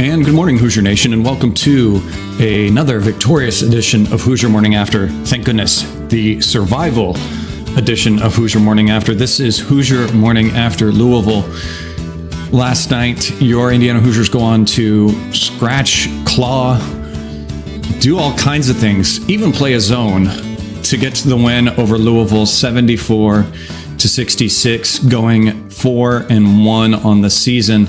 And good morning, Hoosier Nation, and welcome to another victorious edition of Hoosier Morning After. Thank goodness, the survival edition of Hoosier Morning After. This is Hoosier Morning After Louisville. Last night, your Indiana Hoosiers go on to scratch, claw, do all kinds of things, even play a zone to get to the win over Louisville, 74-66, going 4-1 on the season.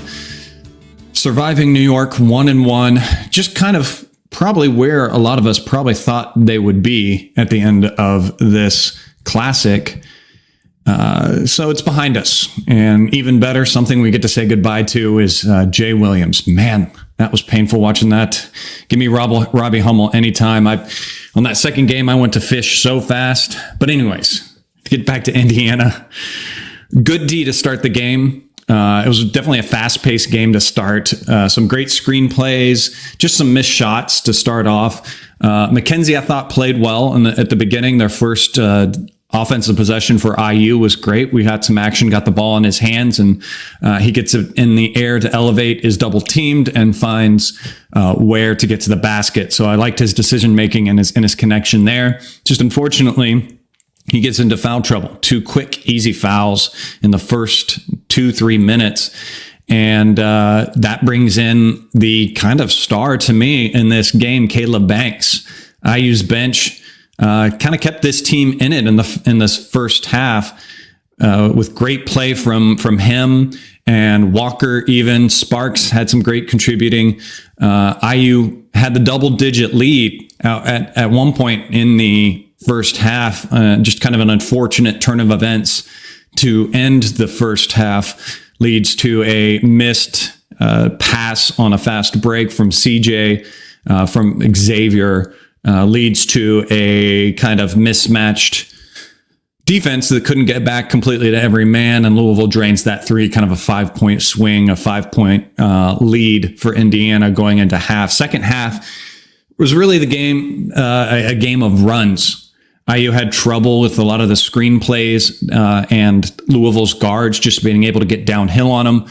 Surviving New York 1-1, just kind of probably where a lot of us probably thought they would be at the end of this classic. So it's behind us. And even better, something we get to say goodbye to is Jay Williams. Man, that was painful watching that. Give me Robbie Hummel anytime. On that second game, I went to fish so fast. But anyways, to get back to Indiana, good D to start the game. It was definitely a fast-paced game to start. Some great screenplays, just some missed shots to start off. McKenzie, I thought, played well at the beginning. Their first offensive possession for IU was great. We had some action, got the ball in his hands, and he gets it in the air to elevate, is double-teamed, and finds where to get to the basket. So I liked his decision-making and his connection there. Just unfortunately, he gets into foul trouble. 2 quick, easy fouls in the first 2-3 minutes. And that brings in the kind of star to me in this game, Caleb Banks. IU's bench kind of kept this team in it in this first half with great play from him and Walker. Even Sparks had some great contributing. IU had the double-digit lead at one point in the first half, just kind of an unfortunate turn of events to end the first half leads to a missed pass on a fast break from CJ from Xavier, leads to a kind of mismatched defense that couldn't get back completely to every man, and Louisville drains that three, kind of a 5-point swing, a 5-point lead for Indiana going into half. Second half was really the game, a game of runs. IU had trouble with a lot of the screenplays and Louisville's guards just being able to get downhill on them.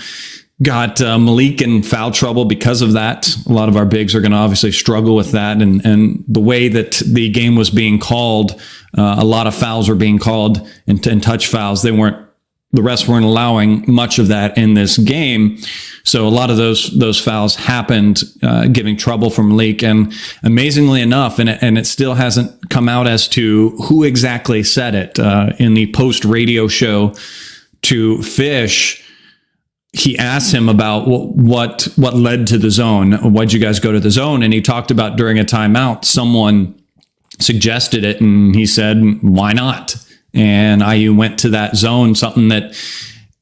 Got Malik in foul trouble because of that. A lot of our bigs are going to obviously struggle with that. And the way that the game was being called, a lot of fouls were being called and touch fouls. The refs weren't allowing much of that in this game. So a lot of those fouls happened, giving trouble from Malik. And amazingly enough, and it still hasn't come out as to who exactly said it, in the post-radio show to Fish, he asked him about what led to the zone. Why'd you guys go to the zone? And he talked about during a timeout, someone suggested it, and he said, why not? And IU went to that zone, something that,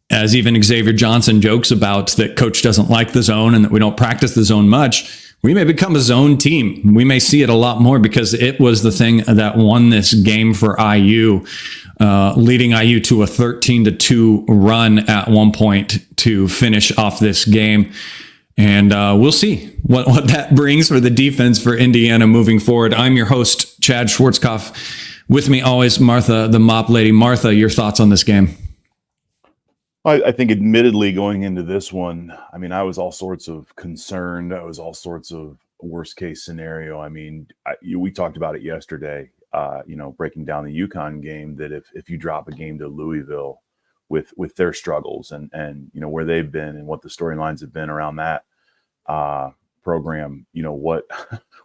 as even Xavier Johnson jokes about, that coach doesn't like the zone and that we don't practice the zone much. We may become a zone team. We may see it a lot more because it was the thing that won this game for IU, leading IU to a 13-2 run at one point to finish off this game. And we'll see what that brings for the defense for Indiana moving forward. I'm your host, Chad Schwartzkopf. With me always, Martha, the mop lady. Martha, your thoughts on this game? I think admittedly going into this one, I mean, I was all sorts of concerned. I was all sorts of worst case scenario. I mean, we talked about it yesterday, breaking down the UConn game, that if you drop a game to Louisville with their struggles and where they've been and what the storylines have been around that program,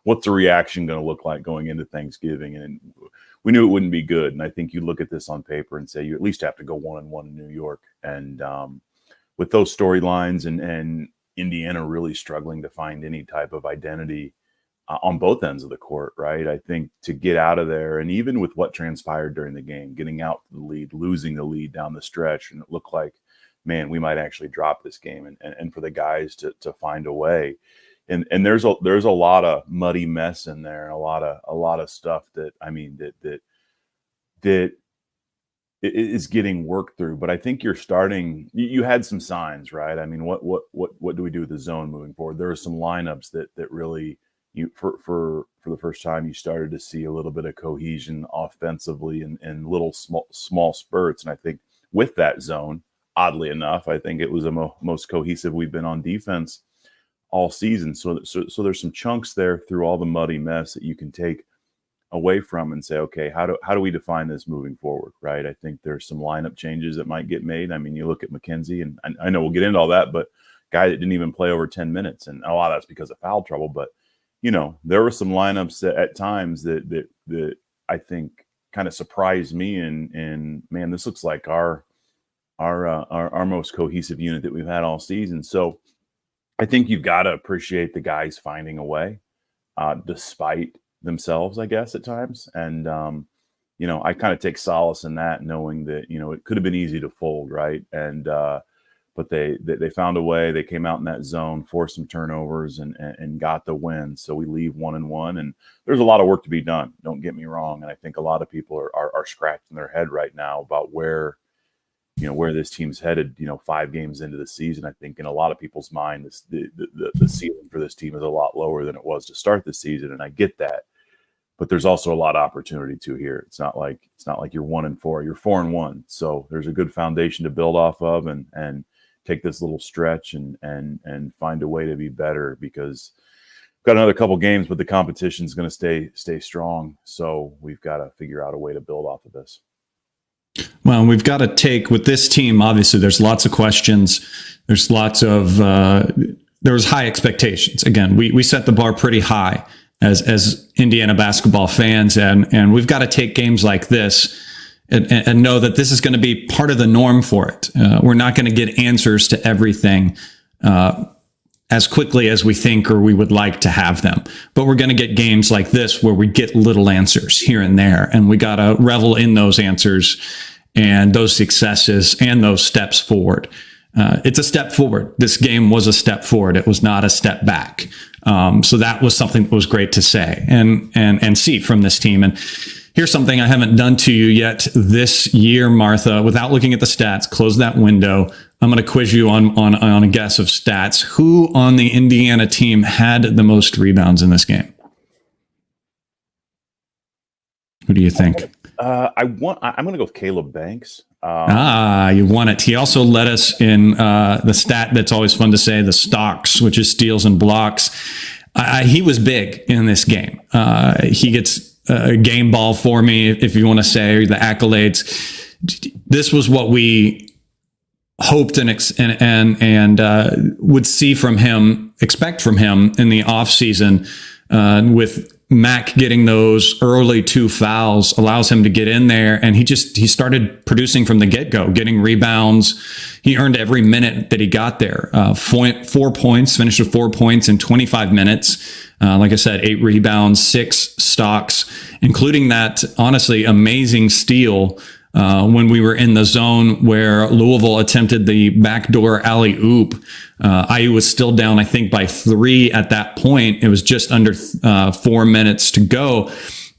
what's the reaction going to look like going into Thanksgiving? And we knew it wouldn't be good. And I think you look at this on paper and say you at least have to go 1-1 in New York. And with those storylines and Indiana really struggling to find any type of identity on both ends of the court, right? I think to get out of there, and even with what transpired during the game, getting out to the lead, losing the lead down the stretch, and it looked like, man, we might actually drop this game, and for the guys to find a way. And there's a lot of muddy mess in there, and a lot of stuff that is getting worked through. But I think you're starting. You had some signs, right? I mean, what do we do with the zone moving forward? There are some lineups that really for the first time you started to see a little bit of cohesion offensively and little small spurts. And I think with that zone, oddly enough, I think it was the most cohesive we've been on defense all season. So there's some chunks there through all the muddy mess that you can take away from and say, okay, how do we define this moving forward, right? I think there's some lineup changes that might get made. I mean, you look at McKenzie, and I know we'll get into all that, but guy that didn't even play over 10 minutes, and a lot of that's because of foul trouble. But there were some lineups that at times that I think kind of surprised me, and man, this looks like our most cohesive unit that we've had all season. So I think you've got to appreciate the guys finding a way, despite themselves, I guess, at times. And, I kind of take solace in that, knowing that, it could have been easy to fold, right? And, but they found a way. They came out in that zone, forced some turnovers, and got the win. So we leave 1-1, and there's a lot of work to be done. Don't get me wrong. And I think a lot of people are scratching their head right now about where this team's headed, 5 games into the season. I think in a lot of people's mind, the ceiling for this team is a lot lower than it was to start the season. And I get that, but there's also a lot of opportunity to here. It's not like you're 1-4, you're 4-1. So there's a good foundation to build off of, and take this little stretch and find a way to be better, because we've got another couple games, but the competition is going to stay strong. So we've got to figure out a way to build off of this. Well, we've got to take with this team. Obviously, there's lots of questions. There's lots of there was high expectations. Again, we set the bar pretty high as Indiana basketball fans, and we've got to take games like this and know that this is going to be part of the norm for it. We're not going to get answers to everything as quickly as we think or we would like to have them. But we're going to get games like this where we get little answers here and there, and we got to revel in those answers and those successes and those steps forward. It's a step forward. This game was a step forward. It was not a step back. So that was something that was great to say and see from this team. And here's something I haven't done to you yet this year, Martha. Without looking at the stats, close that window. I'm going to quiz you on a guess of stats. Who on the Indiana team had the most rebounds in this game? Who do you think? I'm going to go with Caleb Banks. You won it. He also led us in the stat that's always fun to say, the stocks, which is steals and blocks. He was big in this game. He gets a game ball for me, if you want to say, the accolades. This was what we hoped and would see from him, expect from him in the offseason, with Mac getting those early 2 fouls allows him to get in there, and he started producing from the get-go, getting rebounds. He earned every minute that he got there. 4 points, finished with 4 points in 25 minutes. Like I said, 8 rebounds, 6 stocks, including that honestly amazing steal when we were in the zone where Louisville attempted the backdoor alley-oop. IU was still down, I think, by 3 at that point. It was just under 4 minutes to go.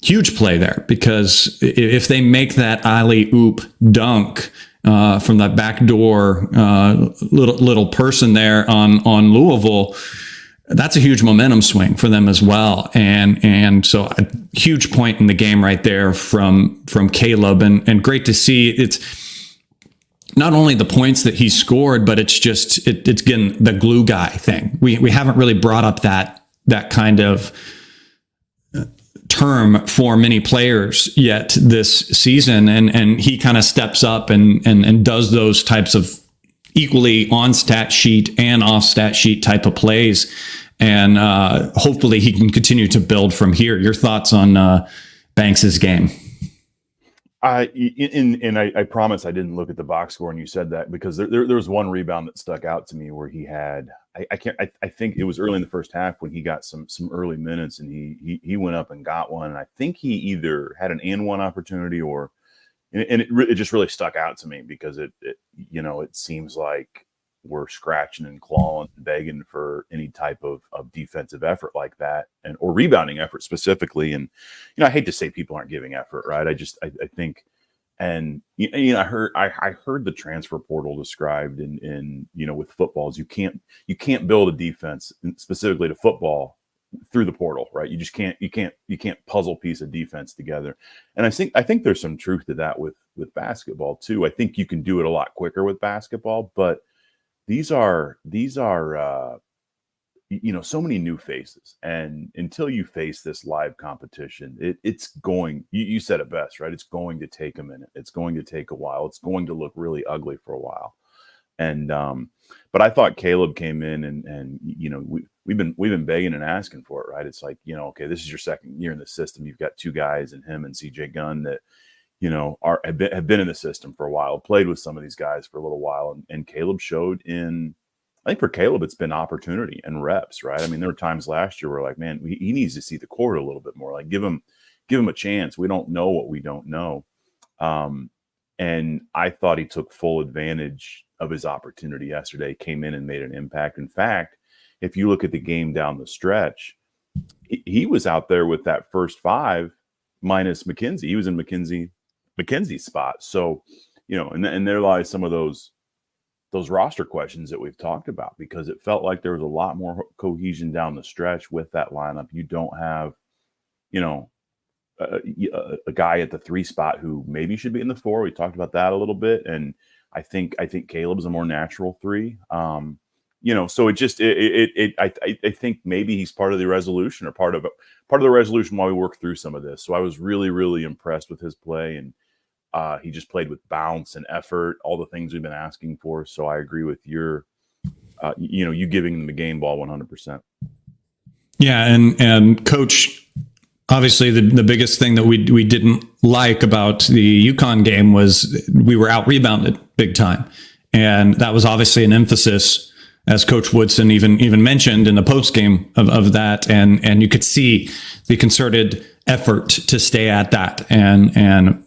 Huge play there, because if they make that alley-oop dunk from that backdoor little person there on Louisville, that's a huge momentum swing for them as well. And so a huge point in the game right there from Caleb, and great to see. It's not only the points that he scored, but it's again, the glue guy thing. We haven't really brought up that kind of term for many players yet this season. And he kind of steps up and does those types of equally on stat sheet and off stat sheet type of plays. And hopefully he can continue to build from here. Your thoughts on Banks's game? I promise I didn't look at the box score when you said that, because there was one rebound that stuck out to me where he had, I think it was early in the first half when he got some early minutes, and he went up and got one. And I think he either had an and one opportunity and it just really stuck out to me, because it seems like we're scratching and clawing and begging for any type of defensive effort like that, or rebounding effort specifically. And, I hate to say people aren't giving effort, right? I think, and, I heard the transfer portal described in with footballs. You can't build a defense specifically to football through the portal, right? You just can't puzzle piece a defense together. And I think there's some truth to that with basketball too. I think you can do it a lot quicker with basketball, but these are so many new faces, and until you face this live competition, it's going, you said it best, right? It's going to take a minute. It's going to take a while. It's going to look really ugly for a while. And but I thought Caleb came in, and we've been begging and asking for it, right? It's like, okay, this is your second year in the system. You've got two guys, and him and CJ Gunn, that have been in the system for a while, played with some of these guys for a little while, and Caleb showed in. I think for Caleb, it's been opportunity and reps, right? I mean, there were times last year where, like, man, he needs to see the court a little bit more. Like, give him a chance. We don't know what we don't know. And I thought he took full advantage of his opportunity yesterday, came in and made an impact. In fact, if you look at the game down the stretch, he was out there with that first five minus McKenzie. He was in McKenzie's spot. So, and there lies some of those roster questions that we've talked about, because it felt like there was a lot more cohesion down the stretch with that lineup. You don't have, a guy at the 3 spot who maybe should be in the 4. We talked about that a little bit, and I think Caleb's a more natural 3. So I think maybe he's part of the resolution, or part of the resolution while we work through some of this. So I was really, really impressed with his play, and he just played with bounce and effort, all the things we've been asking for. So I agree with you giving him the game ball 100%. Yeah, and Coach, obviously the biggest thing that we didn't like about the UConn game was we were out rebounded big time, and that was obviously an emphasis, as Coach Woodson even mentioned in the post game of that, and you could see the concerted effort to stay at that, and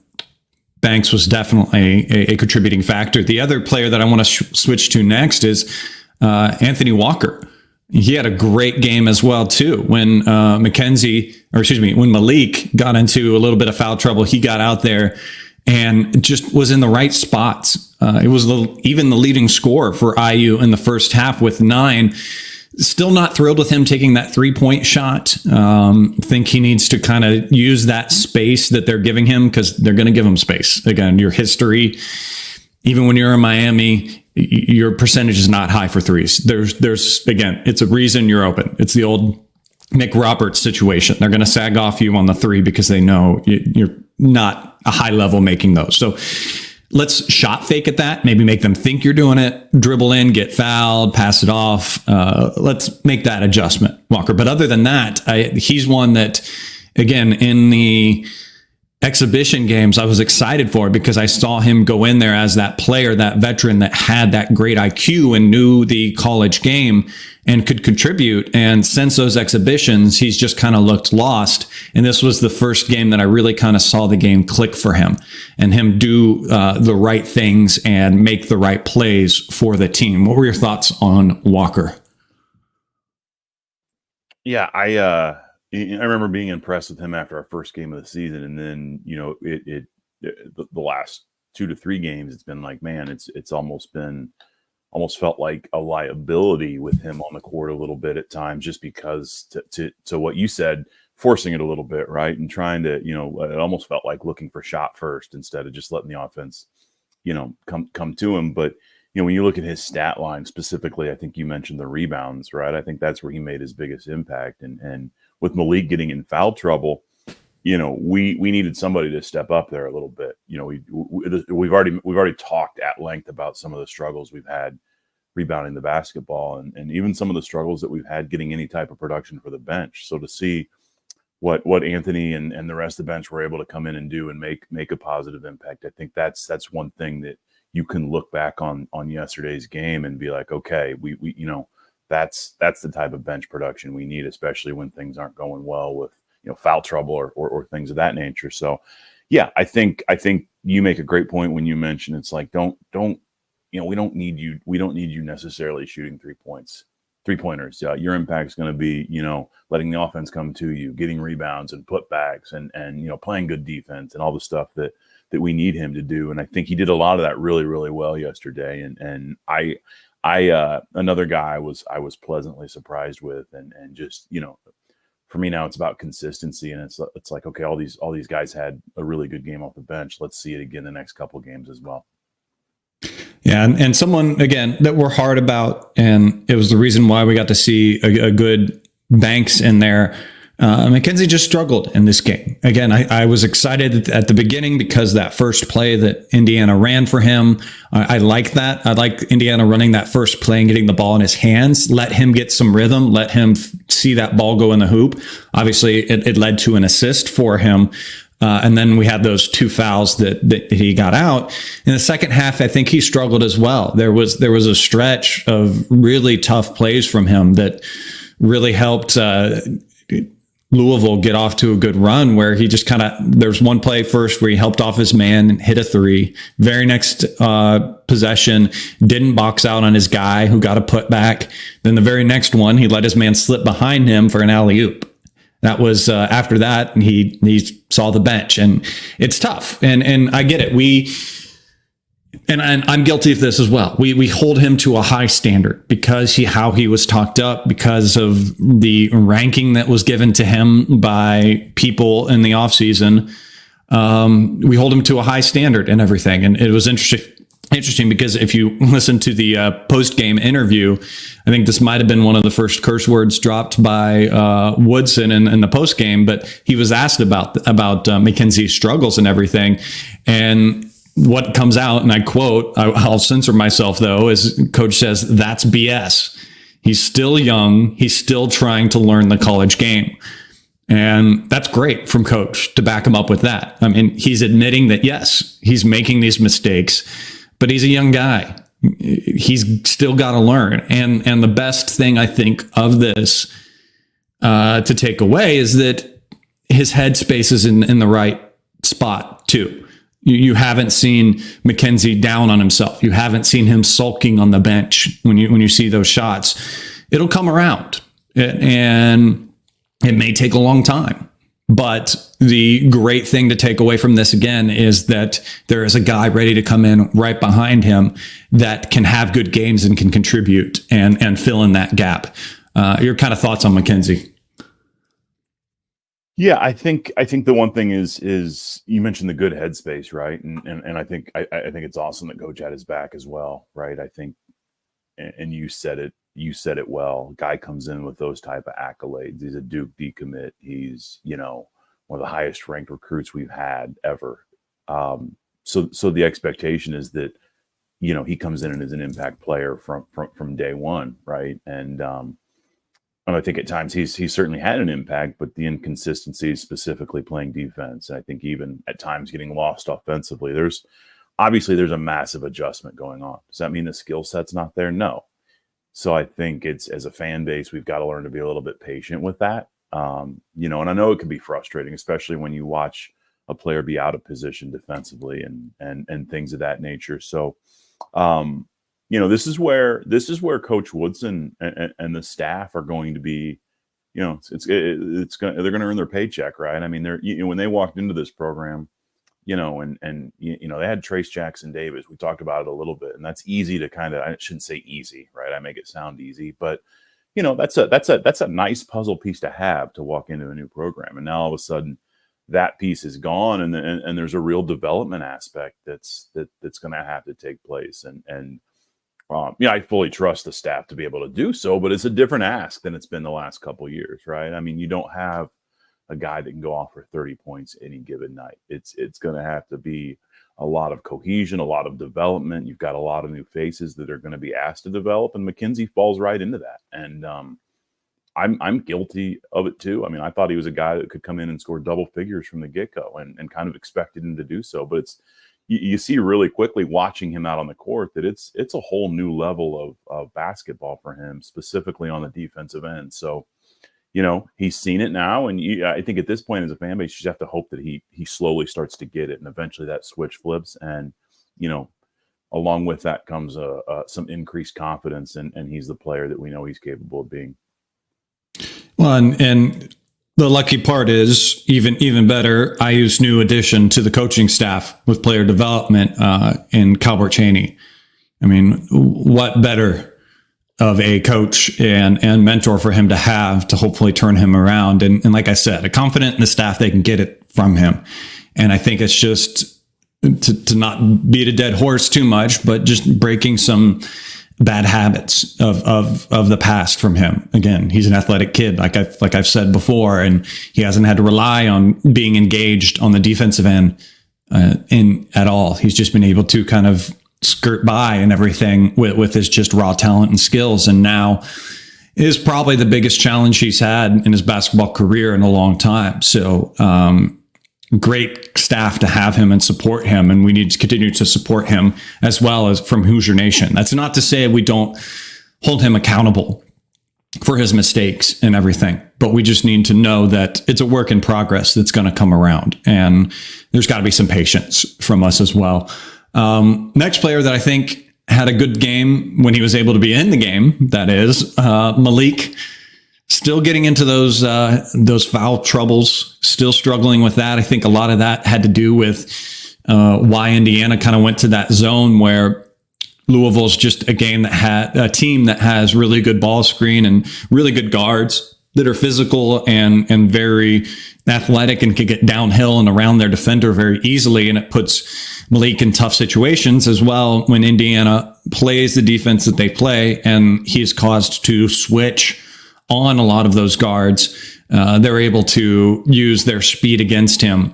Banks was definitely a contributing factor. The other player that I want to switch to next is Anthony Walker. He had a great game as well too. When when Malik got into a little bit of foul trouble, he got out there and just was in the right spots. It was even the leading scorer for IU in the first half with 9. Still not thrilled with him taking that 3-point shot. Think he needs to kind of use that space that they're giving him, because they're going to give him space. Again, your history, even when you're in Miami, your percentage is not high for threes. There's again, it's a reason you're open. It's the old Nick Roberts situation. They're going to sag off you on the 3 because they know you're not a high level making those. So let's shot fake at that. Maybe make them think you're doing it. Dribble in, get fouled, pass it off. Let's make that adjustment, Walker. But other than that, he's one that, again, in the exhibition games, I was excited for, because I saw him go in there as that player, that veteran that had that great IQ and knew the college game and could contribute. And since those exhibitions, he's just kind of looked lost. And this was the first game that I really kind of saw the game click for him, and him do the right things and make the right plays for the team. What were your thoughts on Walker? Yeah, I remember being impressed with him after our first game of the season, and then the last 2 to 3 games, it's been like, man, it's almost felt like a liability with him on the court a little bit at times, just because to what you said, forcing it a little bit, right, and trying to it almost felt like looking for shot first instead of just letting the offense come to him. But when you look at his stat line specifically, I think you mentioned the rebounds, right? I think that's where he made his biggest impact, and with Malik getting in foul trouble, we needed somebody to step up there a little bit. We've already talked at length about some of the struggles we've had rebounding the basketball, and even some of the struggles that we've had getting any type of production for the bench. So to see what Anthony and the rest of the bench were able to come in and do and make a positive impact, I think that's one thing that you can look back on yesterday's game and be like, okay, we that's the type of bench production we need, especially when things aren't going well with foul trouble or things of that nature. So yeah, I think you make a great point when you mention it's like, don't we don't need you necessarily shooting 3-pointers. Your impact is going to be letting the offense come to you, getting rebounds and putbacks, and playing good defense and all the stuff that we need him to do. And I think he did a lot of that really, really well yesterday. And I another guy I was pleasantly surprised with, and just for me now it's about consistency, and it's like, okay, all these guys had a really good game off the bench. Let's see it again the next couple games as well. Yeah, and someone, again, that we're hard about, and it was the reason why we got to see a good Banks in there. McKenzie just struggled in this game. Again, I was excited at the beginning because that first play that Indiana ran for him, I like that. I like Indiana running that first play and getting the ball in his hands. Let him get some rhythm. Let him see that ball go in the hoop. Obviously, it led to an assist for him. And then we had those 2 fouls that he got out. In the second half, I think he struggled as well. There was a stretch of really tough plays from him that really helped Louisville get off to a good run, where he just there's one play first where he helped off his man and hit a three. Very next possession, didn't box out on his guy who got a putback. Then the very next one, he let his man slip behind him for an alley-oop. That was after that, and he saw the bench, and it's tough. And I get it. And I'm guilty of this as well. We hold him to a high standard because how he was talked up, because of the ranking that was given to him by people in the offseason. We hold him to a high standard and everything. And it was interesting because if you listen to the post-game interview, I think this might have been one of the first curse words dropped by Woodson in the post-game, but he was asked about McKenzie's struggles and everything. And what comes out, and I quote, I'll censor myself though, is Coach says, "That's BS. He's still young. He's still trying to learn the college game." And that's great from Coach to back him up with that. I mean, he's admitting that, yes, he's making these mistakes, but he's a young guy. He's still got to learn. And the best thing I think of this to take away is that his headspace is in the right spot too. You haven't seen McKenzie down on himself. You haven't seen him sulking on the bench when you see those shots. It'll come around, and it may take a long time. But the great thing to take away from this, again, is that there is a guy ready to come in right behind him that can have good games and can contribute and fill in that gap. Your kind of thoughts on McKenzie? Yeah, I think the one thing is you mentioned the good headspace, right? And I think it's awesome that Coach had his back as well, right? I think, and you said it well. Guy comes in with those type of accolades. He's a Duke decommit. He's one of the highest ranked recruits we've had ever. So the expectation is that he comes in and is an impact player from day one, right? And I think at times he's certainly had an impact, but the inconsistency, specifically playing defense, and I think even at times getting lost offensively, there's a massive adjustment going on. Does that mean the skill set's not there? No. So I think it's, as a fan base, we've got to learn to be a little bit patient with that. And I know it can be frustrating, especially when you watch a player be out of position defensively and things of that nature. So, this is where Coach Woodson and the staff are going to be, they're going to earn their paycheck, right? I mean, when they walked into this program, they had Trace Jackson Davis. We talked about it a little bit, and that's easy to I shouldn't say easy, right? I make it sound easy, but that's a nice puzzle piece to have to walk into a new program. And now all of a sudden that piece is gone, and there's a real development aspect that's going to have to take place. I fully trust the staff to be able to do so, but it's a different ask than it's been the last couple of years, right? I mean, you don't have a guy that can go off for 30 points any given night. It's going to have to be a lot of cohesion, a lot of development. You've got a lot of new faces that are going to be asked to develop, and McKenzie falls right into that. And I'm guilty of it too. I mean, I thought he was a guy that could come in and score double figures from the get-go, and kind of expected him to do so, but you see really quickly watching him out on the court that it's a whole new level of basketball for him, specifically on the defensive end. So, he's seen it now. And I think at this point as a fan base, you just have to hope that he slowly starts to get it. And eventually that switch flips. And, along with that comes some increased confidence. And he's the player that we know he's capable of being. Well, and the lucky part is even better, IU's new addition to the coaching staff with player development in Calbert Chaney. I mean, what better of a coach and mentor for him to have to hopefully turn him around. And like I said, confident in the staff, they can get it from him. And I think it's just to not beat a dead horse too much, but just breaking some bad habits of the past from him. Again, he's an athletic kid, like I've said before, and he hasn't had to rely on being engaged on the defensive end in at all. He's just been able to kind of skirt by and everything with his just raw talent and skills. And now is probably the biggest challenge he's had in his basketball career in a long time. So, great staff to have him and support him. And we need to continue to support him as well as from Hoosier Nation. That's not to say we don't hold him accountable for his mistakes and everything, but we just need to know that it's a work in progress that's going to come around. And there's got to be some patience from us as well. Next player that I think had a good game when he was able to be in the game, that is Malik. Still getting into those foul troubles, still struggling with that. I think a lot of that had to do with why Indiana kind of went to that zone where Louisville's just a team that has really good ball screen and really good guards that are physical and very athletic and can get downhill and around their defender very easily. And it puts Malik in tough situations as well when Indiana plays the defense that they play, and he's caused to switch on a lot of those guards. They're able to use their speed against him.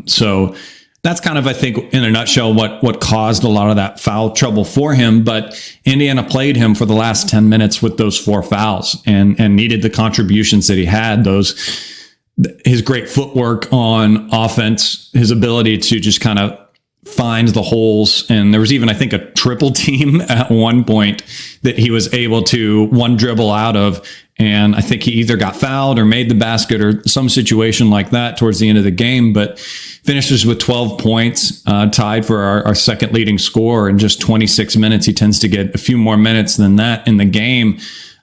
So that's kind of, I think, in a nutshell, what caused a lot of that foul trouble for him. But Indiana played him for the last 10 minutes with those 4 fouls and needed the contributions that he had. His great footwork on offense, his ability to just kind of find the holes. And there was even, I think, a triple team at one point that he was able to one dribble out of. And I think he either got fouled or made the basket or some situation like that towards the end of the game, but finishes with 12 points, tied for our second leading scorer in just 26 minutes. He tends to get a few more minutes than that in the game.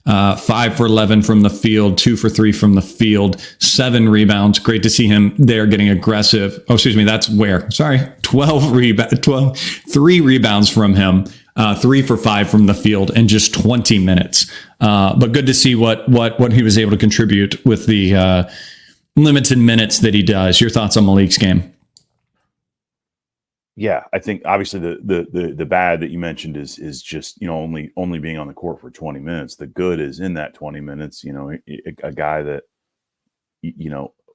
5 for 11 from the field, 2 for 3 from the field, 7 rebounds. Great to see him there getting aggressive. Oh, excuse me. That's where, sorry, 3 rebounds from him, 3 for 5 from the field in just 20 minutes. But good to see what he was able to contribute with the limited minutes that he does. Your thoughts on Malik's game? Yeah, I think obviously the bad that you mentioned is just, only being on the court for 20 minutes. The good is in that 20 minutes, a guy that,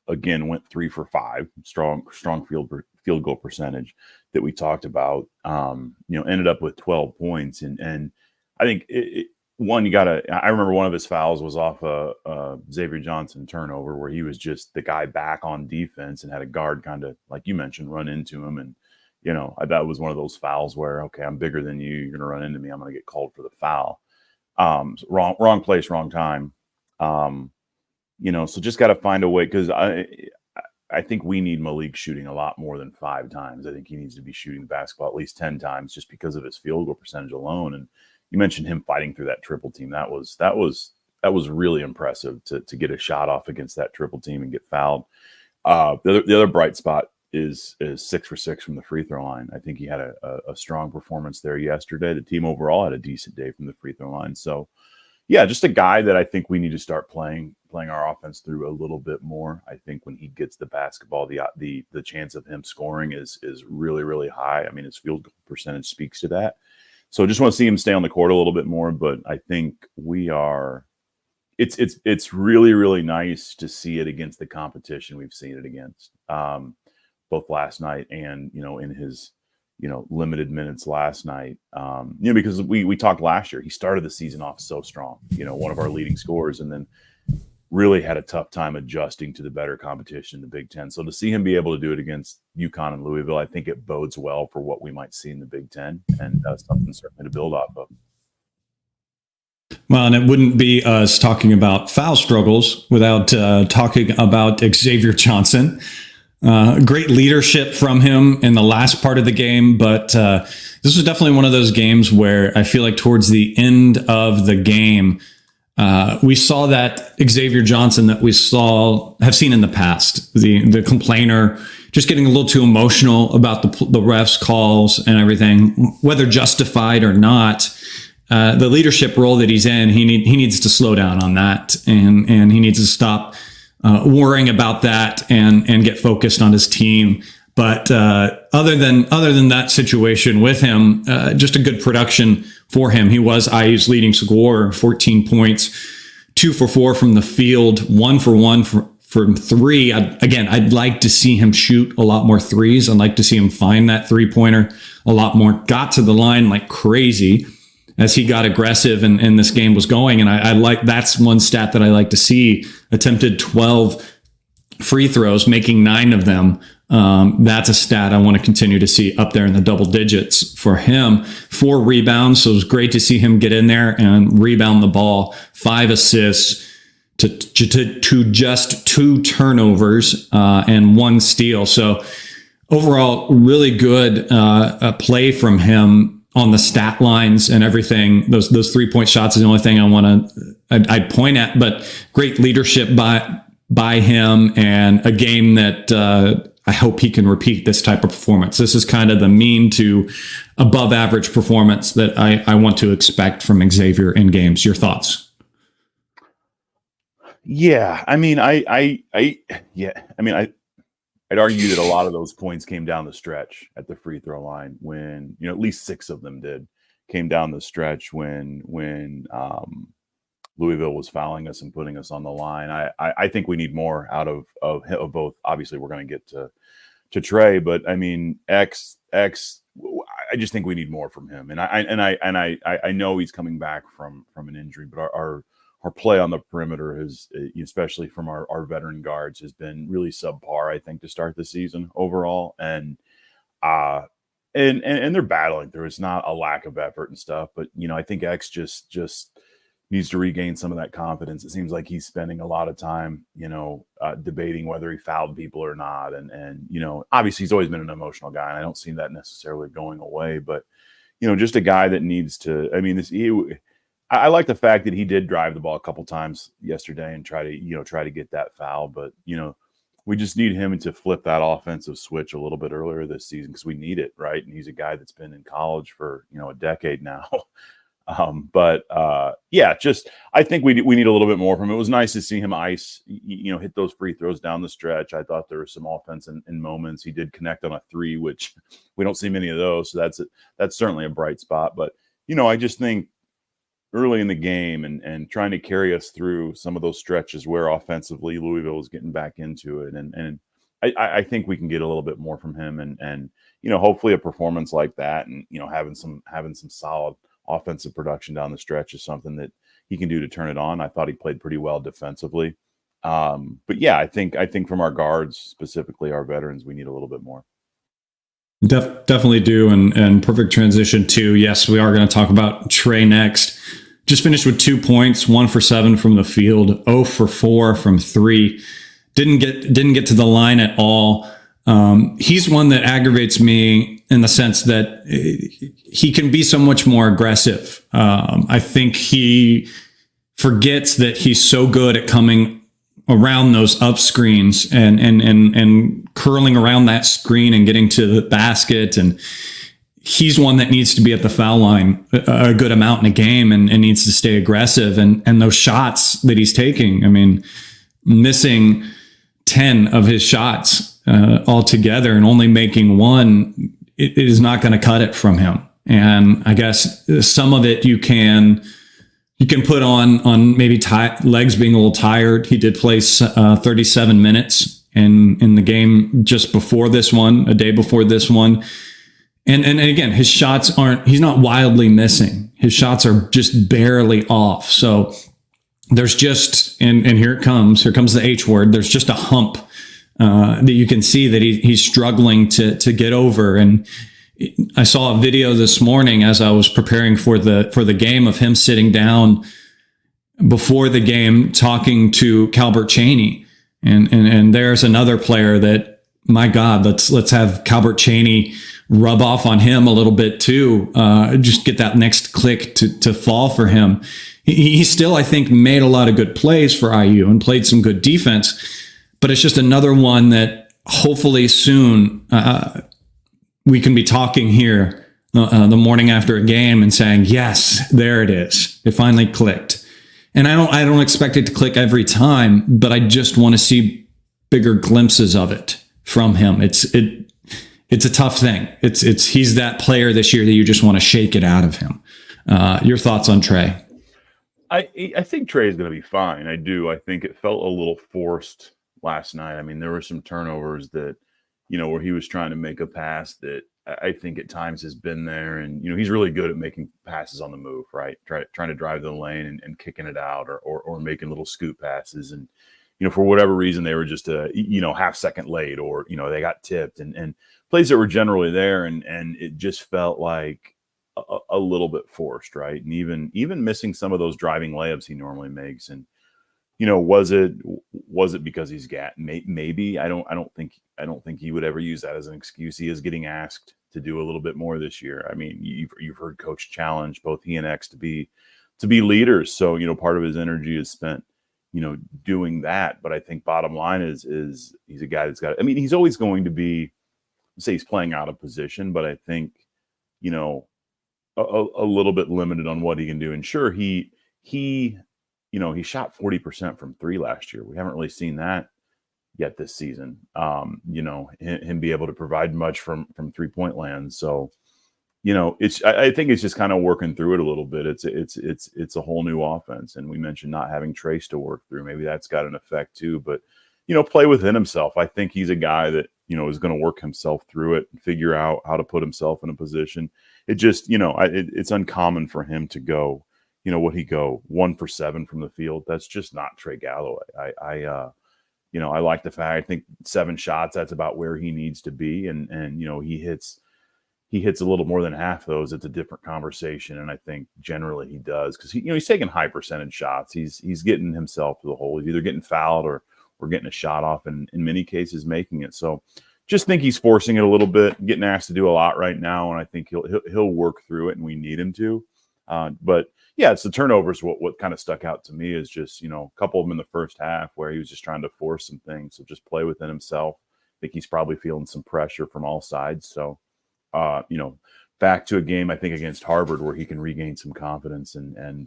again, went 3 for 5, strong field goal percentage that we talked about, ended up with 12 points. And I think I remember one of his fouls was off a Xavier Johnson turnover where he was just the guy back on defense and had a guard kind of, like you mentioned, run into him. And, that was one of those fouls where, okay, I'm bigger than you. You're going to run into me. I'm going to get called for the foul. Wrong place, wrong time. So just got to find a way, because I think we need Malik shooting a lot more than 5 times. I think he needs to be shooting the basketball at least 10 times just because of his field goal percentage alone. And you mentioned him fighting through that triple team. That was really impressive to get a shot off against that triple team and get fouled. The other bright spot is 6 for 6 from the free throw line. I think he had a strong performance there yesterday. The team overall had a decent day from the free throw line. So yeah, just a guy that I think we need to start playing our offense through a little bit more. I think when he gets the basketball, the chance of him scoring is really, really high. I mean, his field goal percentage speaks to that. So just want to see him stay on the court a little bit more. But I think it's really, really nice to see it against the competition we've seen it against. Both last night and, in his, limited minutes last night, because we talked last year, he started the season off so strong, one of our leading scorers, and then really had a tough time adjusting to the better competition in the Big Ten. So to see him be able to do it against UConn and Louisville, I think it bodes well for what we might see in the Big Ten, and something certainly to build off of. Well, and it wouldn't be us talking about foul struggles without talking about Xavier Johnson. Great leadership from him in the last part of the game, but this was definitely one of those games where I feel like towards the end of the game, we saw that Xavier Johnson that we have seen in the past, the complainer, just getting a little too emotional about the refs' calls and everything, whether justified or not. The leadership role that he's in, he needs to slow down on that, and he needs to stop worrying about that and get focused on his team. But other than that situation with him, just a good production for him. He was IU's leading scorer, 14 points, 2 for 4 from the field, 1 for 1 from 3. I'd like to see him shoot a lot more threes. I'd like to see him find that 3-pointer a lot more. Got to the line like crazy as he got aggressive and this game was going. And I like, that's one stat that I like to see. Attempted 12 free throws, making 9 of them. That's a stat I want to continue to see up there in the double digits for him. 4 rebounds. So it was great to see him get in there and rebound the ball. 5 assists to just 2 turnovers and 1 steal. So overall, really good play from him on the stat lines and everything. Those 3-point shots is the only thing I'd point at, but great leadership by him, and a game that I hope he can repeat this type of performance. This is kind of the mean to above average performance that I want to expect from Xavier in games. Your thoughts? Yeah, I mean, I'd argue that a lot of those points came down the stretch at the free throw line when, at least 6 of them came down the stretch when Louisville was fouling us and putting us on the line. I think we need more out of both. Obviously, we're going to get to Trey, but I mean, X. I just think we need more from him, and I know he's coming back from an injury, but our play on the perimeter has, especially from our veteran guards, has been really subpar, I think, to start the season overall, and they're battling through. It's not a lack of effort and stuff, but I think X just needs to regain some of that confidence. It seems like he's spending a lot of time, debating whether he fouled people or not. And obviously he's always been an emotional guy, and I don't see that necessarily going away, but, just a guy that needs to, I like the fact that he did drive the ball a couple times yesterday and try to get that foul, but, we just need him to flip that offensive switch a little bit earlier this season, because we need it, right? And he's a guy that's been in college for, a decade now. I think we need a little bit more from him. It was nice to see him hit those free throws down the stretch. I thought there was some offense in moments. He did connect on a 3, which we don't see many of those. So that's certainly a bright spot. But, I just think early in the game and trying to carry us through some of those stretches where offensively Louisville was getting back into it. And I think we can get a little bit more from him and hopefully a performance like that and, having some solid offensive production down the stretch is something that he can do to turn it on. I thought he played pretty well defensively. But yeah, I think from our guards, specifically our veterans, we need a little bit more. Definitely do. And perfect transition to, yes, we are going to talk about Trey next. Just finished with 2 points, 1 for 7 from the field, 0 for 4 from 3. Didn't get to the line at all. He's one that aggravates me in the sense that he can be so much more aggressive. I think he forgets that he's so good at coming around those up screens and curling around that screen and getting to the basket. And he's one that needs to be at the foul line a good amount in a game and needs to stay aggressive. And those shots that he's taking, missing 10 of his shots altogether and only making 1, it is not going to cut it from him. And I guess some of it you can put on maybe legs being a little tired. He did play 37 minutes in the game just before this one, a day before this one. And again, his shots he's not wildly missing. His shots are just barely off. So there's just, and here comes the H word. There's just a hump that you can see that he's struggling to get over. And I saw a video this morning as I was preparing for the game of him sitting down before the game talking to Calbert Chaney. And there's another player that, my God, let's have Calbert Chaney rub off on him a little bit too. Just get that next click to fall for him. He still, I think, made a lot of good plays for IU and played some good defense, but it's just another one that hopefully soon we can be talking here the morning after a game and saying, yes, there it is. It finally clicked. And I don't expect it to click every time, but I just want to see bigger glimpses of it from him. it's a tough thing. He's that player this year that you just want to shake it out of him. Your thoughts on Trey? I think Trey is going to be fine. I do. I think it felt a little forced last night. I mean, there were some turnovers that, where he was trying to make a pass that I think at times has been there. And, he's really good at making passes on the move, right? Trying to drive the lane and kicking it out or making little scoop passes. And, for whatever reason, they were just half second late or, they got tipped and plays that were generally there. And it just felt like a little bit forced, right? And even missing some of those driving layups he normally makes. And, was it because he's maybe I don't think he would ever use that as an excuse. He is getting asked to do a little bit more this year. I mean, you've heard Coach challenge both he and X to be leaders. So, part of his energy is spent, doing that. But I think bottom line is he's a guy that's got, I mean, he's always going to be, say he's playing out of position, but I think, a little bit limited on what he can do. And sure, he shot 40% from three last year. We haven't really seen that yet this season. Him be able to provide much from 3-point land. So, I think it's just kind of working through it a little bit. It's a whole new offense. And we mentioned not having Trace to work through. Maybe that's got an effect too, but, play within himself. I think he's a guy that, is going to work himself through it and figure out how to put himself in a position. It just, it's uncommon for him to go, would he go 1 for 7 from the field? That's just not Trey Galloway. I like the fact, I think 7 shots, that's about where he needs to be. And he hits a little more than half those. It's a different conversation. And I think generally he does, because he's taking high percentage shots. He's getting himself to the hole. He's either getting fouled or getting a shot off, and in many cases making it. So just think he's forcing it a little bit, getting asked to do a lot right now. And I think he'll work through it, and we need him to. But yeah, it's the turnovers. What kind of stuck out to me is just, a couple of them in the first half where he was just trying to force some things. So just play within himself. I think he's probably feeling some pressure from all sides. So, back to a game, I think, against Harvard where he can regain some confidence and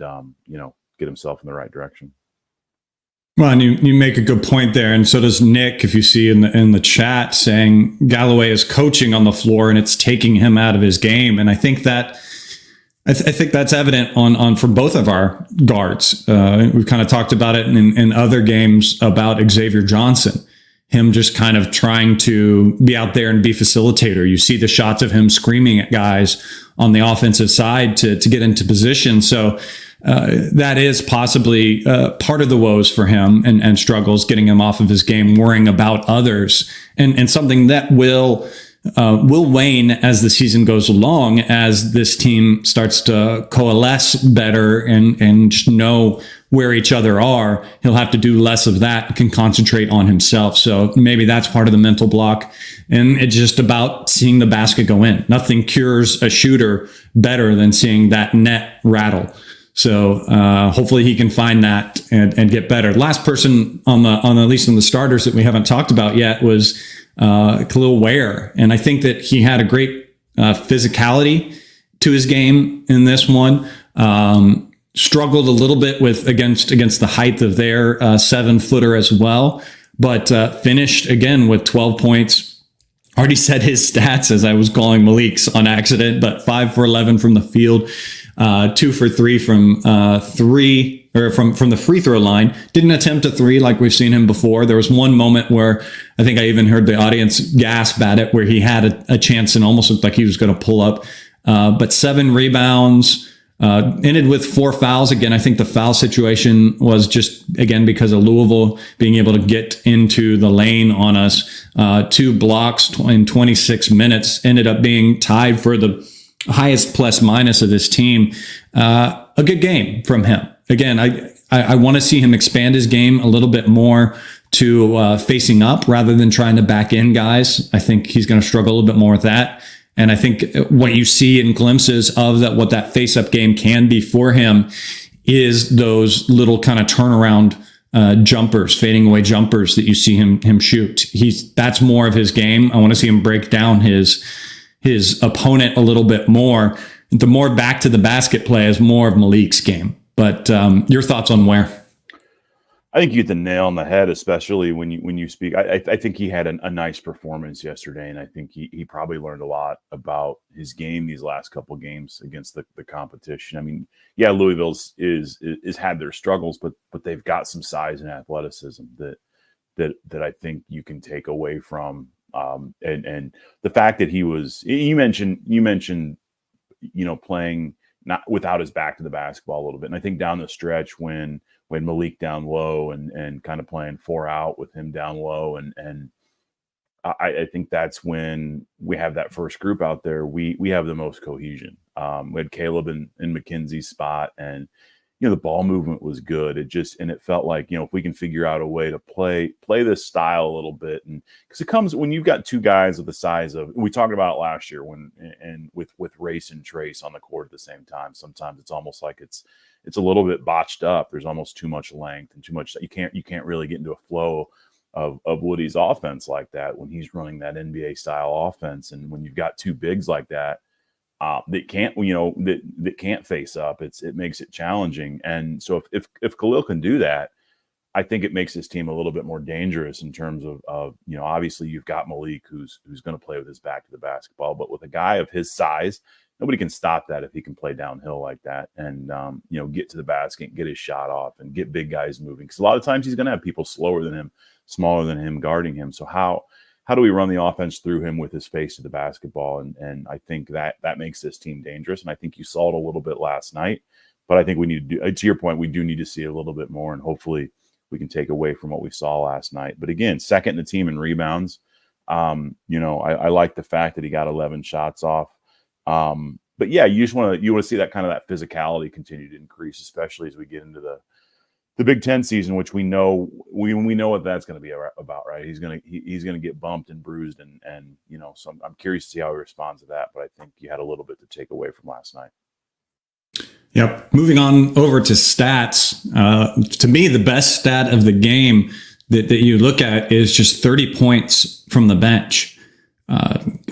get himself in the right direction. Well, and you make a good point there, and so does Nick. If you see in the chat saying Galloway is coaching on the floor and it's taking him out of his game, and I think that I think that's evident on for both of our guards. We've kind of talked about it in other games about Xavier Johnson, him just kind of trying to be out there and be facilitator. You see the shots of him screaming at guys on the offensive side to get into position. So. That is possibly part of the woes for him and struggles getting him off of his game, worrying about others, and something that will wane as the season goes along, as this team starts to coalesce better and just know where each other are. He'll have to do less of that, can concentrate on himself. So maybe that's part of the mental block. And it's just about seeing the basket go in. Nothing cures a shooter better than seeing that net rattle. So hopefully he can find that and get better. Last person on at least on the starters that we haven't talked about yet was Khalil Ware, and I think that he had a great physicality to his game in this one. Struggled a little bit against the height of their 7-footer as well, but finished again with 12 points. Already said his stats as I was calling Malik's on accident, but 5 for 11 from the field. 2 for 3 from from the free throw line. Didn't attempt a 3 like we've seen him before. There was one moment where I think I even heard the audience gasp at it, where he had a chance and almost looked like he was going to pull up. But 7 rebounds, ended with 4 fouls. Again, I think the foul situation was just, again, because of Louisville being able to get into the lane on us. 2 blocks in 26 minutes, ended up being tied for the highest plus minus of this team. A good game from him. Again, I want to see him expand his game a little bit more to facing up rather than trying to back in guys. I think he's going to struggle a little bit more with that. And I think what you see in glimpses of that, what that face-up game can be for him, is those little kind of turnaround jumpers, fading away jumpers that you see him shoot. That's more of his game. I want to see him break down his opponent a little bit more. The more back to the basket play is more of Malik's game. But your thoughts on Ware? I think you hit the nail on the head, especially when you speak. I think he had a nice performance yesterday, and I think he probably learned a lot about his game these last couple games against the competition. I mean, yeah, Louisville's is had their struggles, but they've got some size and athleticism that I think you can take away from. And the fact that you mentioned playing not without his back to the basketball a little bit, and I think down the stretch when Malik down low and kind of playing 4 out with him down low. And I think that's when we have that first group out there. We have the most cohesion. We had Caleb in McKenzie's spot, and, the ball movement was good. It felt like, if we can figure out a way to play this style a little bit. And because it comes when you've got two guys of the size of, we talked about it last year with Race and Trace on the court at the same time, sometimes it's almost like it's a little bit botched up. There's almost too much length and too much. You can't really get into a flow of Woody's offense like that when he's running that NBA style offense. And when you've got two bigs like that, that can't face up, it makes it challenging. And so if Khalil can do that, I think it makes his team a little bit more dangerous in terms of obviously you've got Malik who's going to play with his back to the basketball, but with a guy of his size, nobody can stop that if he can play downhill like that and get to the basket, get his shot off, and get big guys moving. Because a lot of times he's going to have people slower than him, smaller than him guarding him. So how do we run the offense through him with his face to the basketball? And I think that makes this team dangerous. And I think you saw it a little bit last night. But I think we need to do, to your point, we do need to see a little bit more. And hopefully we can take away from what we saw last night. But again, second in the team in rebounds. I like the fact that he got 11 shots off. But yeah, you want to see that kind of that physicality continue to increase, especially as we get into the Big Ten season, which we know what that's going to be about, right? He's going to get bumped and bruised, and so I'm curious to see how he responds to that. But I think you had a little bit to take away from last night. Yep. Moving on over to stats. To me, the best stat of the game that you look at is just 30 points from the bench.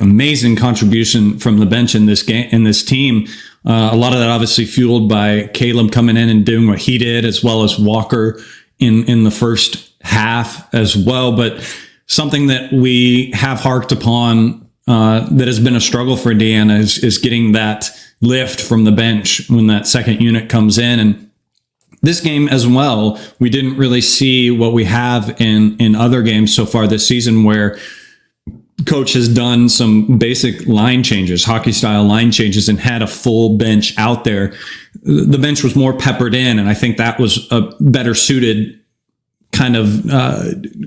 Amazing contribution from the bench in this game, in this team. A lot of that obviously fueled by Caleb coming in and doing what he did, as well as Walker in the first half as well. But something that we have harked upon that has been a struggle for Indiana is getting that lift from the bench when that second unit comes in. And this game as well, we didn't really see what we have in other games so far this season, where coach has done some basic line changes, hockey style line changes, and had a full bench out there. The bench was more peppered in, and I think that was a better suited kind of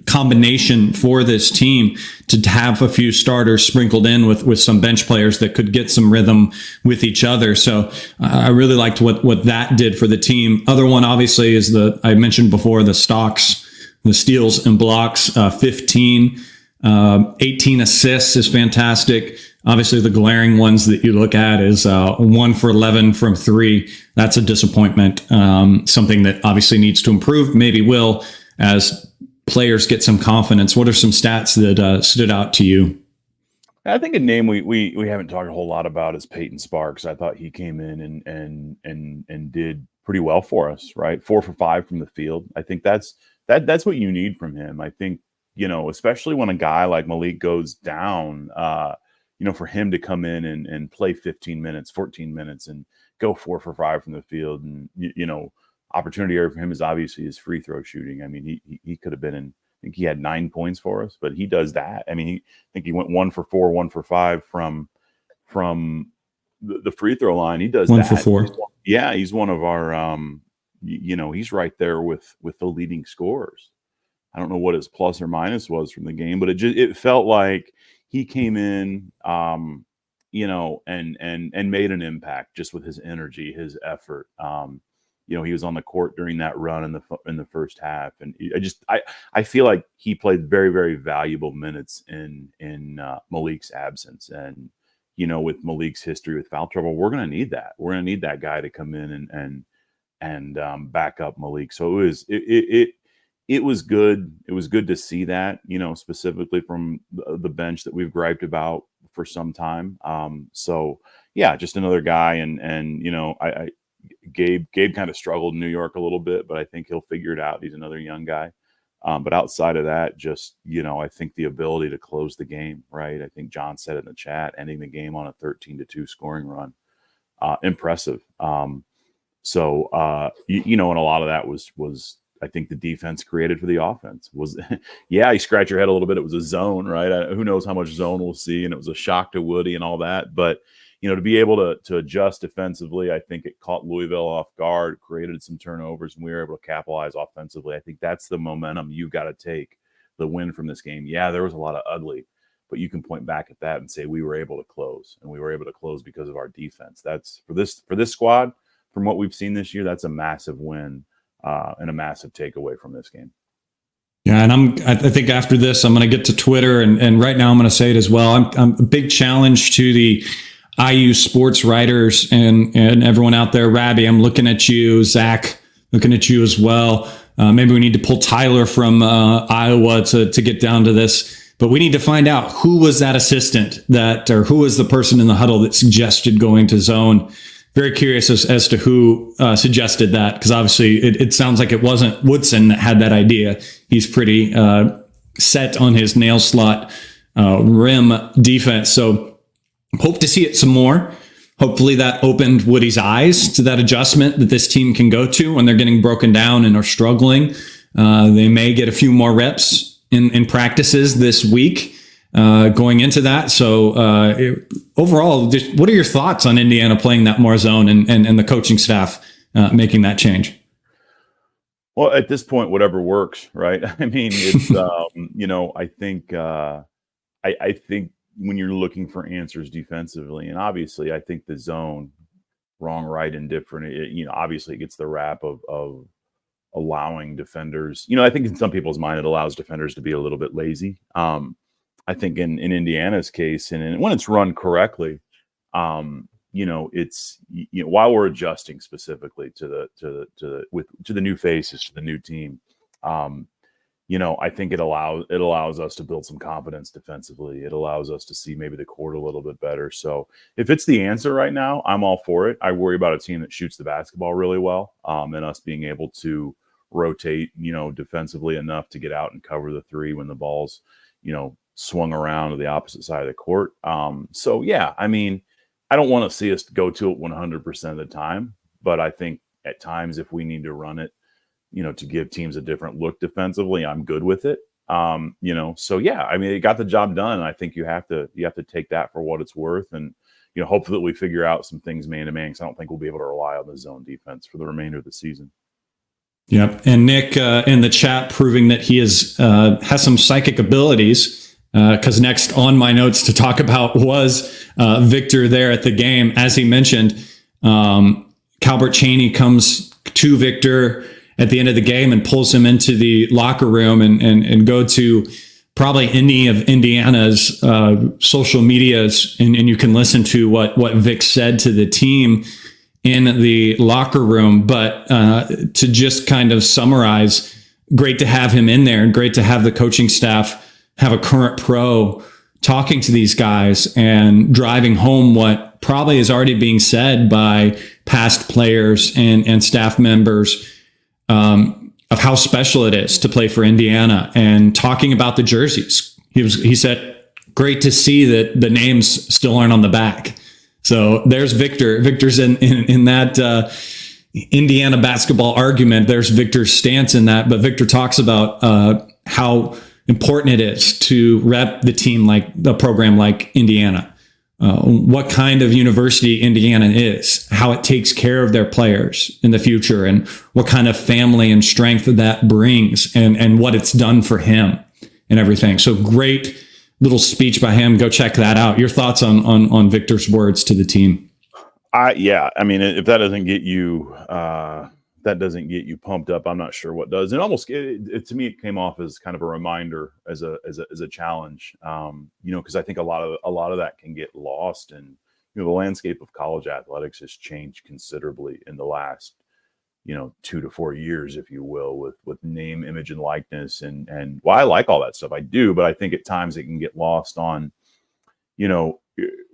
combination for this team to have a few starters sprinkled in with some bench players that could get some rhythm with each other. So I really liked what that did for the team. Other one obviously is I mentioned before, the stocks, the steals and blocks, 15. 18 assists is fantastic. Obviously, the glaring ones that you look at is 1 for 11 from 3. That's a disappointment. Something that obviously needs to improve. Maybe will as players get some confidence. What are some stats that stood out to you? I think a name we haven't talked a whole lot about is Peyton Sparks. I thought he came in and did pretty well for us. Right, 4 for 5 from the field. I think that's what you need from him. I think, especially when a guy like Malik goes down, for him to come in and play 15 minutes, 14 minutes and go 4 for 5 from the field. And, opportunity area for him is obviously his free throw shooting. I mean, he could have been I think he had 9 points for us, but he does that. I mean, I think he went 1 for 4, 1 for 5 from the free throw line. He does 1 that. for 4. Yeah. He's one of our, he's right there with the leading scorers. I don't know what his plus or minus was from the game, but it felt like he came in, and made an impact just with his energy, his effort. He was on the court during that run in the first half, and I feel like he played very, very valuable minutes in Malik's absence. And with Malik's history with foul trouble, we're going to need that. We're going to need that guy to come in and back up Malik. So it was good. It was good to see that, specifically from the bench that we've griped about for some time. So yeah, just another guy. And Gabe kind of struggled in New York a little bit, but I think he'll figure it out. He's another young guy. But outside of that, just, I think the ability to close the game, right? I think John said it in the chat, ending the game on a 13-2 scoring run. Impressive. And a lot of that was I think the defense created for the offense was, yeah, you scratch your head a little bit. It was a zone, right? Who knows how much zone we'll see. And it was a shock to Woody and all that. But, to be able to adjust defensively, I think it caught Louisville off guard, created some turnovers, and we were able to capitalize offensively. I think that's the momentum you got to take, the win from this game. Yeah, there was a lot of ugly, but you can point back at that and say we were able to close, and we were able to close because of our defense. That's for this squad, from what we've seen this year, that's a massive win and a massive takeaway from this game. Yeah, and I think after this, I'm going to get to Twitter, and right now I'm going to say it as well. I'm a big challenge to the IU sports writers and everyone out there. Rabbi, I'm looking at you. Zach, looking at you as well. Maybe we need to pull Tyler from Iowa to get down to this. But we need to find out who was that assistant or who was the person in the huddle that suggested going to zone. Very curious as to who suggested that, because obviously it sounds like it wasn't Woodson that had that idea. He's pretty set on his nail slot rim defense. So hope to see it some more. Hopefully that opened Woody's eyes to that adjustment that this team can go to when they're getting broken down and are struggling. They may get a few more reps in practices this week going into that. So overall, what are your thoughts on Indiana playing that more zone and the coaching staff making that change? Well, at this point, whatever works, right? I mean, it's I think when you're looking for answers defensively, and obviously I think the zone, wrong, right, and different, obviously it gets the rap of allowing defenders, I think in some people's mind, it allows defenders to be a little bit lazy. I think in Indiana's case, and when it's run correctly, it's, while we're adjusting specifically to the new faces, to the new team, I think it allows us to build some confidence defensively. It allows us to see maybe the court a little bit better. So if it's the answer right now, I'm all for it. I worry about a team that shoots the basketball really well, and us being able to rotate, defensively enough to get out and cover the three when the ball's, swung around to the opposite side of the court. So yeah, I mean, I don't want to see us go to it 100% of the time, but I think at times if we need to run it, to give teams a different look defensively, I'm good with it. So yeah, I mean, it got the job done. And I think you have to take that for what it's worth. And, hopefully that we figure out some things man to man, because I don't think we'll be able to rely on the zone defense for the remainder of the season. Yep. And Nick in the chat proving that he has some psychic abilities, because next on my notes to talk about was Victor there at the game. As he mentioned, Calbert Chaney comes to Victor at the end of the game and pulls him into the locker room and go to probably any of Indiana's social medias, and you can listen to what Vic said to the team in the locker room. But to just kind of summarize, great to have him in there, and great to have the coaching staff have a current pro talking to these guys and driving home what probably is already being said by past players and staff members of how special it is to play for Indiana, and talking about the jerseys. He said, great to see that the names still aren't on the back. So there's Victor. Victor's in that Indiana basketball argument. There's Victor's stance in that. But Victor talks about how important it is to rep the team like the program like Indiana. What kind of university Indiana is, how it takes care of their players in the future, and what kind of family and strength that brings, and what it's done for him and everything. So great little speech by him. Go check that out. Your thoughts on Victor's words to the team? Yeah, I mean, if that doesn't get you pumped up, I'm not sure what does. And almost to me, it came off as kind of a reminder, as a challenge, because I think a lot of that can get lost. And the landscape of college athletics has changed considerably in the last 2 to 4 years, if you will, with name, image, and likeness. And while I like all that stuff, I do, but I think at times it can get lost on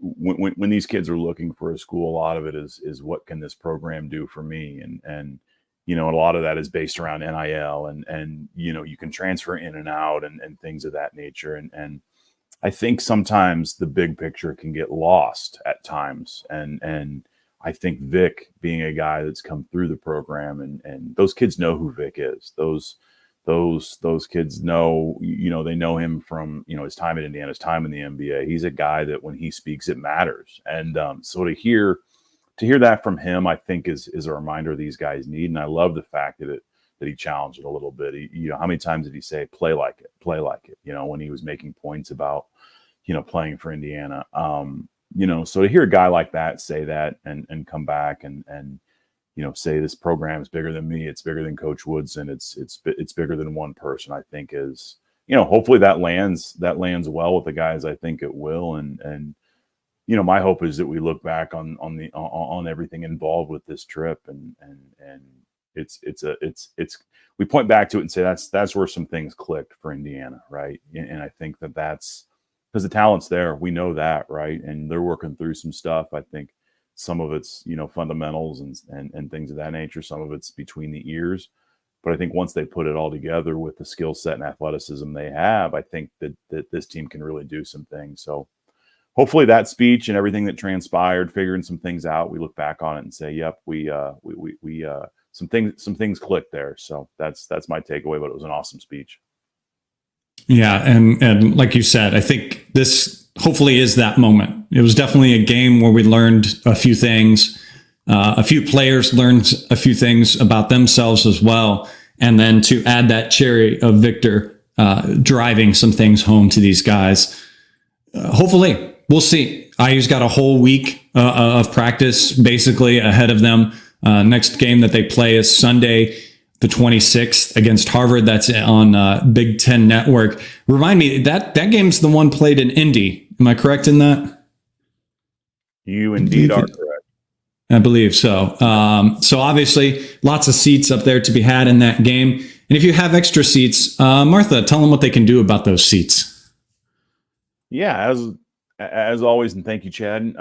when these kids are looking for a school, a lot of it is what can this program do for me, and a lot of that is based around NIL, and you can transfer in and out and things of that nature, and I think sometimes the big picture can get lost at times, and I think Vic, being a guy that's come through the program, and those kids know who Vic is. Those kids know, they know him from, his time at Indiana, his time in the NBA. He's a guy that when he speaks, it matters. And so to hear that from him, I think is a reminder these guys need. And I love the fact that he challenged it a little bit. How many times did he say, play like it, when he was making points about, playing for Indiana. So to hear a guy like that say that and come back and say this program is bigger than me, it's bigger than Coach Woods, and it's bigger than one person, I think is, hopefully that lands well with the guys. I think it will. And my hope is that we look back on everything involved with this trip and we point back to it and say that's where some things clicked for Indiana. Right. And I think that's because the talent's there. We know that. Right. And they're working through some stuff. I think some of it's, fundamentals and things of that nature. Some of it's between the ears. But I think once they put it all together with the skill set and athleticism they have, I think that this team can really do some things. So hopefully that speech and everything that transpired, figuring some things out, we look back on it and say, yep, we some things clicked there. So that's my takeaway, but it was an awesome speech. Yeah. And like you said, I think this hopefully is that moment. It was definitely a game where we learned a few things. A few players learned a few things about themselves as well. And then to add that cherry of Victor driving some things home to these guys. Hopefully, we'll see. IU's got a whole week of practice basically ahead of them. Next game that they play is Sunday, the 26th against Harvard. That's on Big Ten Network. Remind me, that game's the one played in Indy. Am I correct in that? You indeed are correct. I believe so. So obviously, lots of seats up there to be had in that game. And if you have extra seats, Martha, tell them what they can do about those seats. Yeah, as always, and thank you, Chad.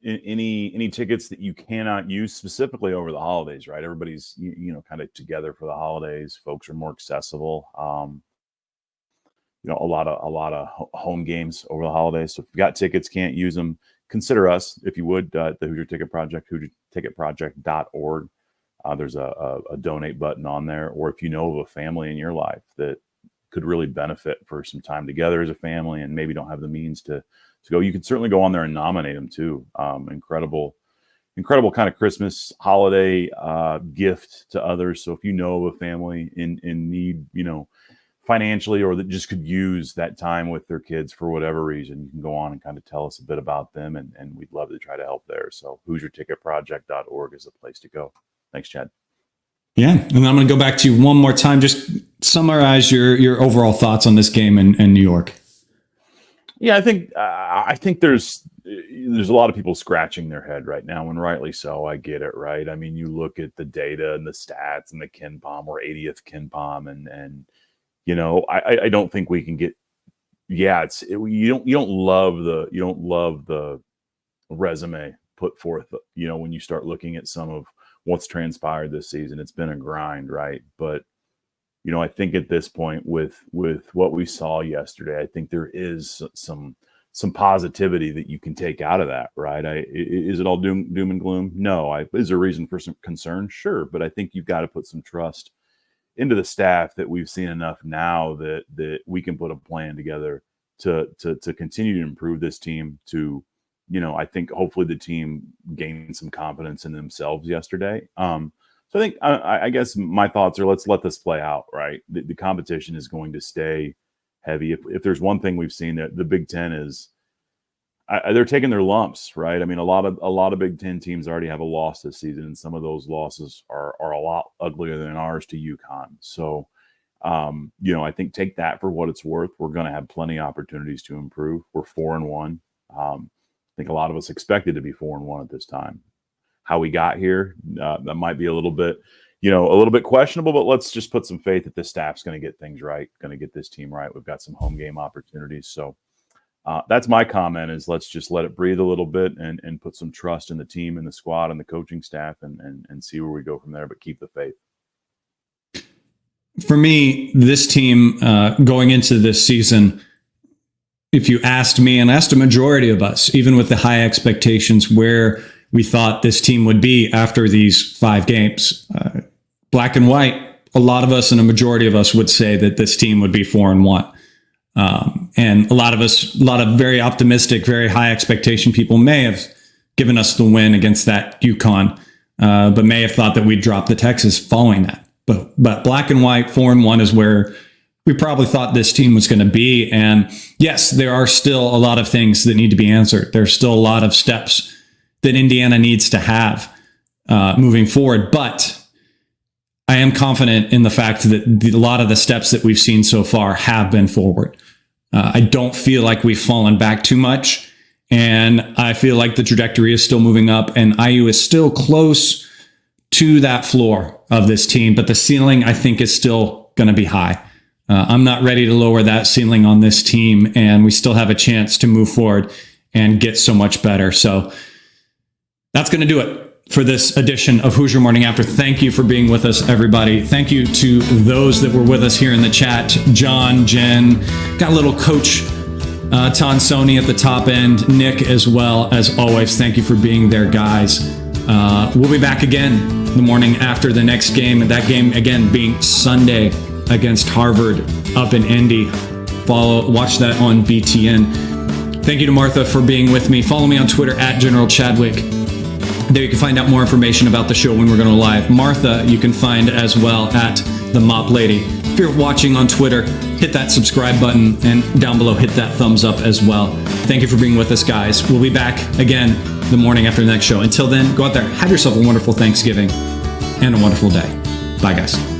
Any tickets that you cannot use specifically over the holidays, right? Everybody's kind of together for the holidays. Folks are more accessible. A lot of home games over the holidays. So if you got tickets, can't use them, consider us, if you would, the Hoosier Ticket Project, HoosierTicketProject.org. There's a donate button on there. Or if you know of a family in your life that could really benefit for some time together as a family and maybe don't have the means to go, you can certainly go on there and nominate them too. Incredible kind of Christmas holiday gift to others. So if you know of a family in need, financially, or that just could use that time with their kids for whatever reason, you can go on and kind of tell us a bit about them, and we'd love to try to help there. So HoosierTicketProject.org is the place to go. Thanks, Chad. Yeah, and I'm going to go back to you one more time. Just summarize your overall thoughts on this game in New York. Yeah, I think there's a lot of people scratching their head right now, and rightly so. I get it, right? I mean, you look at the data and the stats and the KenPom, or 80th KenPom, and I don't think we can get. Yeah, you don't love the resume put forth. When you start looking at some of what's transpired this season, it's been a grind, right? But I think at this point, with what we saw yesterday, I think there is some positivity that you can take out of that, right? Is it all doom and gloom? No. Is there reason for some concern? Sure, but I think you've got to put some trust into the staff that we've seen enough now that we can put a plan together to continue to improve this team. I think hopefully the team gained some confidence in themselves yesterday. So I think I guess my thoughts are, let's let this play out, right? The competition is going to stay heavy. If there's one thing we've seen, that the Big Ten is they're taking their lumps, right? I mean, a lot of Big Ten teams already have a loss this season, and some of those losses are a lot uglier than ours to UConn. So, I think take that for what it's worth. We're going to have plenty of opportunities to improve. We're 4-1. I think a lot of us expected to be 4-1 at this time. How we got here, that might be a little bit questionable, but let's just put some faith that this staff's going to get things right, going to get this team right. We've got some home game opportunities. So, That's my comment, is let's just let it breathe a little bit and put some trust in the team and the squad and the coaching staff and see where we go from there, but keep the faith. For me, this team going into this season, if you asked me and asked a majority of us, even with the high expectations, where we thought this team would be after these 5 games, black and white, a lot of us and a majority of us would say that this team would be 4-1. And a lot of very optimistic, very high expectation people may have given us the win against that UConn, but may have thought that we'd drop the Texas following that. But black and white, 4-1 is where we probably thought this team was going to be. And yes, there are still a lot of things that need to be answered. There's still a lot of steps that Indiana needs to have moving forward. But I am confident in the fact that a lot of the steps that we've seen so far have been forward. I don't feel like we've fallen back too much. And I feel like the trajectory is still moving up, and IU is still close to that floor of this team. But the ceiling, I think, is still going to be high. I'm not ready to lower that ceiling on this team, and we still have a chance to move forward and get so much better. So that's going to do it for this edition of Hoosier Morning After. Thank you for being with us, everybody. Thank you to those that were with us here in the chat. John, Jen, got a little coach Tonsoni at the top end, Nick as well. As always, thank you for being there, guys. We'll be back again the morning after the next game, and that game again being Sunday against Harvard up in Indy. Watch that on BTN. Thank you to Martha for being with me. Follow me on Twitter at General Chadwick. There you can find out more information about the show when we're going to live. Martha, you can find as well at the Mop Lady. If you're watching on Twitter, hit that subscribe button, and down below, hit that thumbs up as well. Thank you for being with us, guys. We'll be back again the morning after the next show. Until then, go out there, have yourself a wonderful Thanksgiving and a wonderful day. Bye, guys.